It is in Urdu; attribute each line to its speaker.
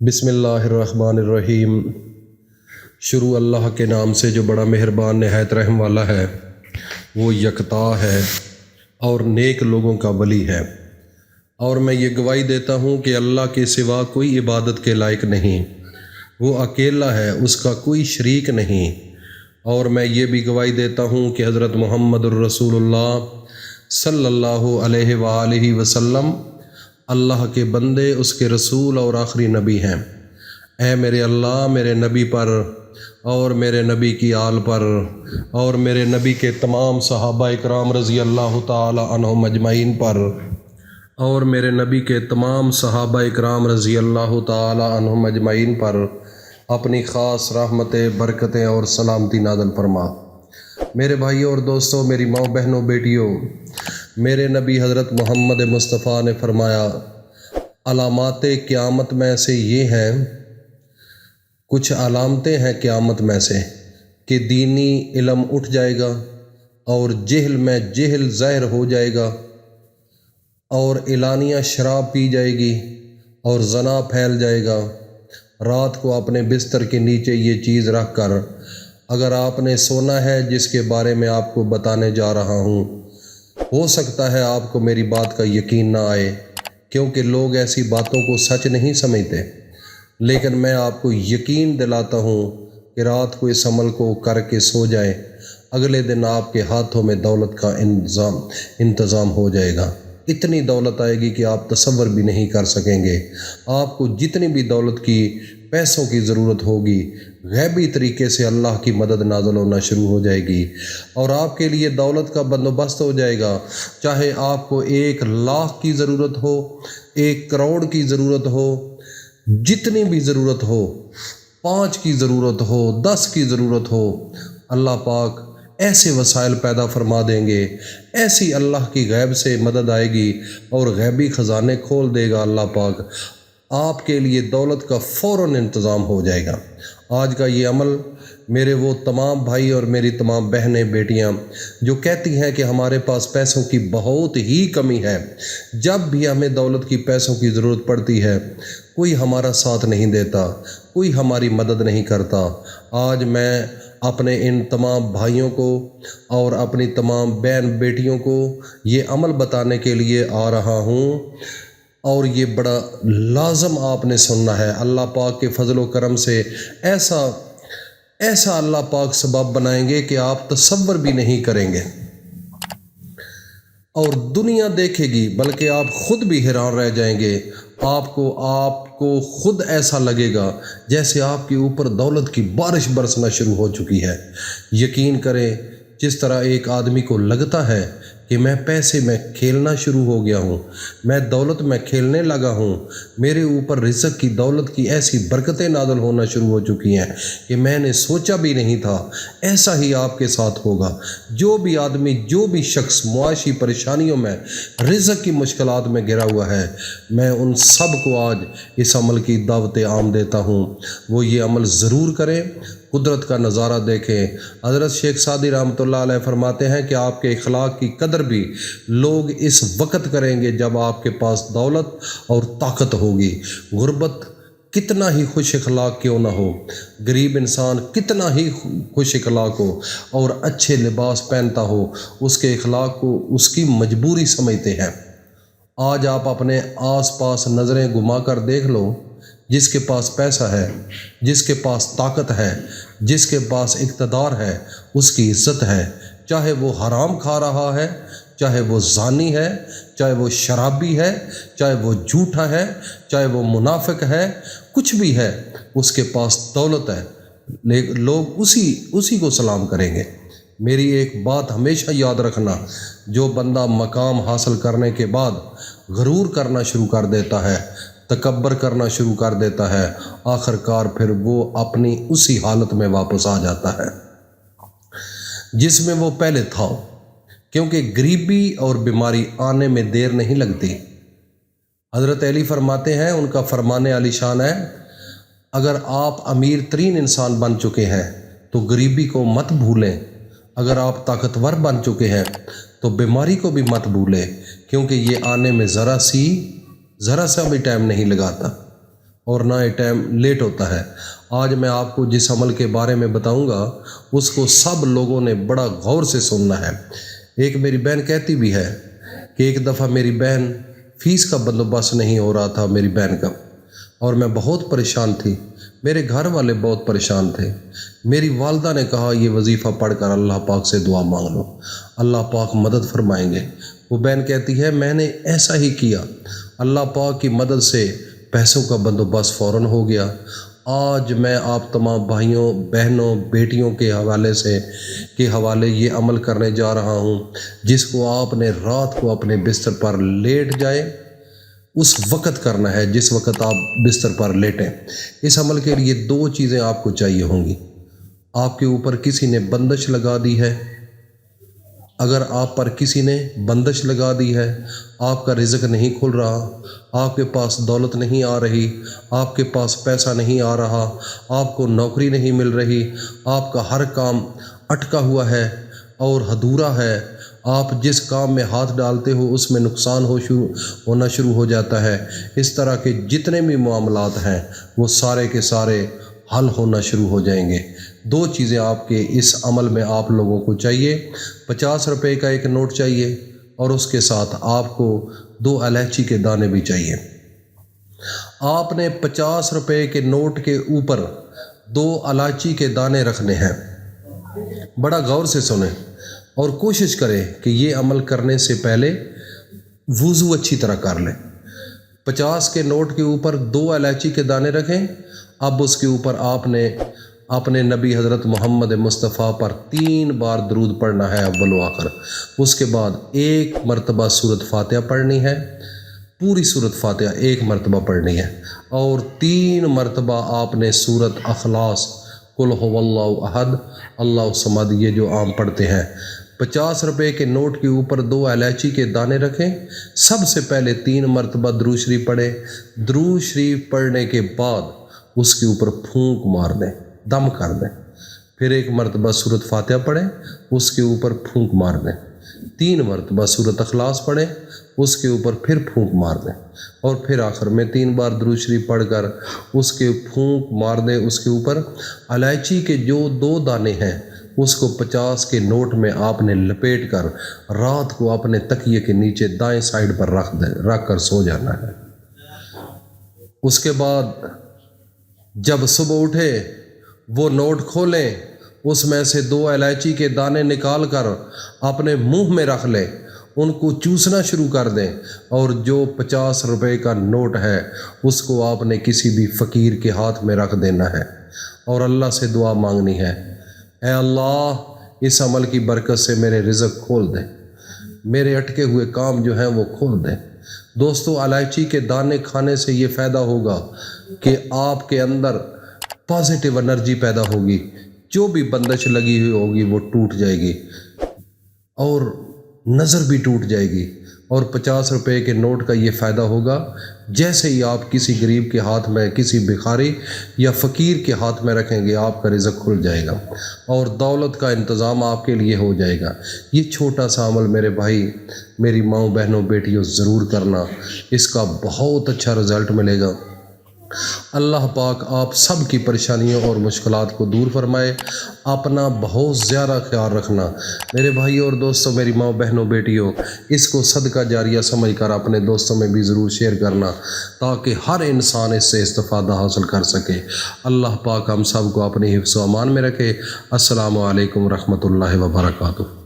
Speaker 1: بسم اللہ الرحمن الرحیم۔ شروع اللہ کے نام سے جو بڑا مہربان نہایت رحم والا ہے، وہ یکتا ہے اور نیک لوگوں کا ولی ہے۔ اور میں یہ گواہی دیتا ہوں کہ اللہ کے سوا کوئی عبادت کے لائق نہیں، وہ اکیلا ہے، اس کا کوئی شریک نہیں۔ اور میں یہ بھی گواہی دیتا ہوں کہ حضرت محمد الرسول اللہ صلی اللہ علیہ وآلہ وسلم اللہ کے بندے، اس کے رسول اور آخری نبی ہیں۔ اے میرے اللہ، میرے نبی پر اور میرے نبی کی آل پر اور میرے نبی کے تمام صحابہ اکرام رضی اللہ تعالی عنہم اجمعین پر اور میرے نبی کے تمام صحابہ اکرام رضی اللہ تعالی عنہم اجمعین پر اپنی خاص رحمتیں، برکتیں اور سلامتی نازل فرما۔ میرے بھائیوں اور دوستوں، میری ماں، بہنوں، بیٹیوں، میرے نبی حضرت محمد مصطفیٰ نے فرمایا، علامات قیامت میں سے یہ ہیں، کچھ علامتیں ہیں قیامت میں سے کہ دینی علم اٹھ جائے گا اور جہل میں جہل ظاہر ہو جائے گا اور اعلانیہ شراب پی جائے گی اور زنا پھیل جائے گا۔ رات کو اپنے بستر کے نیچے یہ چیز رکھ کر اگر آپ نے سونا ہے، جس کے بارے میں آپ کو بتانے جا رہا ہوں، ہو سکتا ہے آپ کو میری بات کا یقین نہ آئے، کیونکہ لوگ ایسی باتوں کو سچ نہیں سمجھتے، لیکن میں آپ کو یقین دلاتا ہوں کہ رات کو اس عمل کو کر کے سو جائیں، اگلے دن آپ کے ہاتھوں میں دولت کا انتظام ہو جائے گا۔ اتنی دولت آئے گی کہ آپ تصور بھی نہیں کر سکیں گے۔ آپ کو جتنی بھی دولت کی، پیسوں کی ضرورت ہوگی، غیبی طریقے سے اللہ کی مدد نازل ہونا شروع ہو جائے گی اور آپ کے لیے دولت کا بندوبست ہو جائے گا۔ چاہے آپ کو 1,00,000 کی ضرورت ہو، 1 کروڑ کی ضرورت ہو، جتنی بھی ضرورت ہو، 5 کی ضرورت ہو، 10 کی ضرورت ہو، اللہ پاک ایسے وسائل پیدا فرما دیں گے، ایسی اللہ کی غیب سے مدد آئے گی اور غیبی خزانے کھول دے گا اللہ پاک، آپ کے لیے دولت کا فوراً انتظام ہو جائے گا۔ آج کا یہ عمل میرے وہ تمام بھائی اور میری تمام بہنیں، بیٹیاں جو کہتی ہیں کہ ہمارے پاس پیسوں کی بہت ہی کمی ہے، جب بھی ہمیں دولت کی، پیسوں کی ضرورت پڑتی ہے، کوئی ہمارا ساتھ نہیں دیتا، کوئی ہماری مدد نہیں کرتا۔ آج میں اپنے ان تمام بھائیوں کو اور اپنی تمام بہن بیٹیوں کو یہ عمل بتانے کے لیے آ رہا ہوں، اور یہ بڑا لازم آپ نے سننا ہے۔ اللہ پاک کے فضل و کرم سے ایسا اللہ پاک سبب بنائیں گے کہ آپ تصور بھی نہیں کریں گے، اور دنیا دیکھے گی، بلکہ آپ خود بھی حیران رہ جائیں گے۔ آپ کو خود ایسا لگے گا جیسے آپ کے اوپر دولت کی بارش برسنا شروع ہو چکی ہے۔ یقین کریں، جس طرح ایک آدمی کو لگتا ہے کہ میں پیسے میں کھیلنا شروع ہو گیا ہوں، میں دولت میں کھیلنے لگا ہوں، میرے اوپر رزق کی، دولت کی ایسی برکتیں نازل ہونا شروع ہو چکی ہیں کہ میں نے سوچا بھی نہیں تھا، ایسا ہی آپ کے ساتھ ہوگا۔ جو بھی آدمی، جو بھی شخص معاشی پریشانیوں میں، رزق کی مشکلات میں گھرا ہوا ہے، میں ان سب کو آج اس عمل کی دعوت عام دیتا ہوں، وہ یہ عمل ضرور کریں، قدرت کا نظارہ دیکھیں۔ حضرت شیخ سعدی رحمۃ اللہ علیہ فرماتے ہیں کہ آپ کے اخلاق کی قدر بھی لوگ اس وقت کریں گے جب آپ کے پاس دولت اور طاقت ہوگی۔ غربت کتنا ہی خوش اخلاق کیوں نہ ہو، غریب انسان کتنا ہی خوش اخلاق ہو اور اچھے لباس پہنتا ہو، اس کے اخلاق کو اس کی مجبوری سمجھتے ہیں۔ آج آپ اپنے آس پاس نظریں گھما کر دیکھ لو، جس کے پاس پیسہ ہے، جس کے پاس طاقت ہے، جس کے پاس اقتدار ہے، اس کی عزت ہے، چاہے وہ حرام کھا رہا ہے، چاہے وہ زانی ہے، چاہے وہ شرابی ہے، چاہے وہ جھوٹا ہے، چاہے وہ منافق ہے، کچھ بھی ہے، اس کے پاس دولت ہے، لوگ اسی کو سلام کریں گے۔ میری ایک بات ہمیشہ یاد رکھنا، جو بندہ مقام حاصل کرنے کے بعد غرور کرنا شروع کر دیتا ہے، تکبر کرنا شروع کر دیتا ہے، آخر کار پھر وہ اپنی اسی حالت میں واپس آ جاتا ہے جس میں وہ پہلے تھا، کیونکہ غریبی اور بیماری آنے میں دیر نہیں لگتی۔ حضرت علی فرماتے ہیں، ان کا فرمان علی شان ہے، اگر آپ امیر ترین انسان بن چکے ہیں تو غریبی کو مت بھولیں، اگر آپ طاقتور بن چکے ہیں تو بیماری کو بھی مت بھولیں، کیونکہ یہ آنے میں ذرا سا بھی ٹائم نہیں لگاتا۔ اور نہ یہ ٹائم لیٹ ہوتا ہے۔ آج میں آپ کو جس عمل کے بارے میں بتاؤں گا اس کو سب لوگوں نے بڑا غور سے سننا ہے۔ ایک میری بہن کہتی بھی ہے کہ ایک دفعہ میری بہن فیس کا بندوبست نہیں ہو رہا تھا میری بہن کا، اور میں بہت پریشان تھی، میرے گھر والے بہت پریشان تھے۔ میری والدہ نے کہا یہ وظیفہ پڑھ کر اللہ پاک سے دعا مانگ لو، اللہ پاک مدد فرمائیں گے۔ وہ بہن کہتی ہے میں نے ایسا ہی کیا، اللہ پاک کی مدد سے پیسوں کا بندوبست فوراً ہو گیا۔ آج میں آپ تمام بھائیوں بہنوں بیٹیوں کے حوالے یہ عمل کرنے جا رہا ہوں جس کو آپ نے رات کو اپنے بستر پر لیٹ جائے اس وقت کرنا ہے جس وقت آپ بستر پر لیٹیں۔ اس عمل کے لیے 2 چیزیں آپ کو چاہیے ہوں گی۔ آپ کے اوپر کسی نے بندش لگا دی ہے، اگر آپ پر کسی نے بندش لگا دی ہے، آپ کا رزق نہیں کھل رہا، آپ کے پاس دولت نہیں آ رہی، آپ کے پاس پیسہ نہیں آ رہا، آپ کو نوکری نہیں مل رہی، آپ کا ہر کام اٹکا ہوا ہے اور ادھورا ہے، آپ جس کام میں ہاتھ ڈالتے ہو اس میں نقصان ہونا شروع ہو جاتا ہے، اس طرح کے جتنے بھی معاملات ہیں وہ سارے کے سارے حل ہونا شروع ہو جائیں گے۔ 2 چیزیں آپ کے اس عمل میں آپ لوگوں کو چاہیے۔ 50 روپے کا ایک نوٹ چاہیے اور اس کے ساتھ آپ کو 2 الائچی کے دانے بھی چاہیے۔ آپ نے 50 روپے کے نوٹ کے اوپر 2 الائچی کے دانے رکھنے ہیں۔ بڑا غور سے سنیں اور کوشش کریں کہ یہ عمل کرنے سے پہلے وضو اچھی طرح کر لیں۔ 50 کے نوٹ کے اوپر 2 الائچی کے دانے رکھیں۔ اب اس کے اوپر آپ نے اپنے نبی حضرت محمد مصطفیٰ پر 3 بار درود پڑھنا ہے اول و آخر۔ اس کے بعد 1 مرتبہ سورۃ فاتحہ پڑھنی ہے، پوری سورۃ فاتحہ 1 مرتبہ پڑھنی ہے، اور 3 مرتبہ آپ نے سورۃ اخلاص قل هو اللہ احد اللہ الصمد یہ جو عام پڑھتے ہیں۔ 50 روپے کے نوٹ کے اوپر 2 الائچی کے دانے رکھیں۔ سب سے پہلے 3 مرتبہ درود شریف پڑھیں۔ درود شریف پڑھنے کے بعد اس کے اوپر پھونک مار دیں، دم کر دیں۔ پھر 1 مرتبہ سورۃ فاتحہ پڑھیں، اس کے اوپر پھونک مار دیں۔ 3 مرتبہ سورۃ اخلاص پڑھیں، اس کے اوپر پھر پھونک مار دیں، اور پھر آخر میں 3 بار درود شریف پڑھ کر اس کے پھونک مار دیں۔ اس کے اوپر الائچی کے جو 2 دانے ہیں اس کو 50 کے نوٹ میں آپ نے لپیٹ کر رات کو اپنے تکیے کے نیچے دائیں سائڈ پر رکھ کر سو جانا ہے۔ اس کے بعد جب صبح اٹھے وہ نوٹ کھولیں، اس میں سے 2 الائچی کے دانے نکال کر اپنے منہ میں رکھ لیں، ان کو چوسنا شروع کر دیں، اور جو 50 روپے کا نوٹ ہے اس کو آپ نے کسی بھی فقیر کے ہاتھ میں رکھ دینا ہے اور اللہ سے دعا مانگنی ہے، اے اللہ اس عمل کی برکت سے میرے رزق کھول دیں، میرے اٹکے ہوئے کام جو ہیں وہ کھول دیں۔ دوستو، الائچی کے دانے کھانے سے یہ فائدہ ہوگا کہ آپ کے اندر پازیٹیو انرجی پیدا ہوگی، جو بھی بندش لگی ہوئی ہوگی وہ ٹوٹ جائے گی اور نظر بھی ٹوٹ جائے گی۔ اور 50 روپے کے نوٹ کا یہ فائدہ ہوگا، جیسے ہی آپ کسی غریب کے ہاتھ میں، کسی بھکاری یا فقیر کے ہاتھ میں رکھیں گے آپ کا رزق کھل جائے گا اور دولت کا انتظام آپ کے لیے ہو جائے گا۔ یہ چھوٹا سا عمل میرے بھائی، میری ماؤں بہنوں بیٹیوں ضرور کرنا، اس کا بہت اچھا رزلٹ ملے گا۔ اللہ پاک آپ سب کی پریشانیوں اور مشکلات کو دور فرمائے۔ اپنا بہت زیادہ خیال رکھنا میرے بھائیوں اور دوستوں، میری ماں بہنوں بیٹیوں، اس کو صدقہ جاریہ سمجھ کر اپنے دوستوں میں بھی ضرور شیئر کرنا تاکہ ہر انسان اس سے استفادہ حاصل کر سکے۔ اللہ پاک ہم سب کو اپنی حفظ و امان میں رکھے۔ السلام علیکم ورحمۃ اللہ وبرکاتہ۔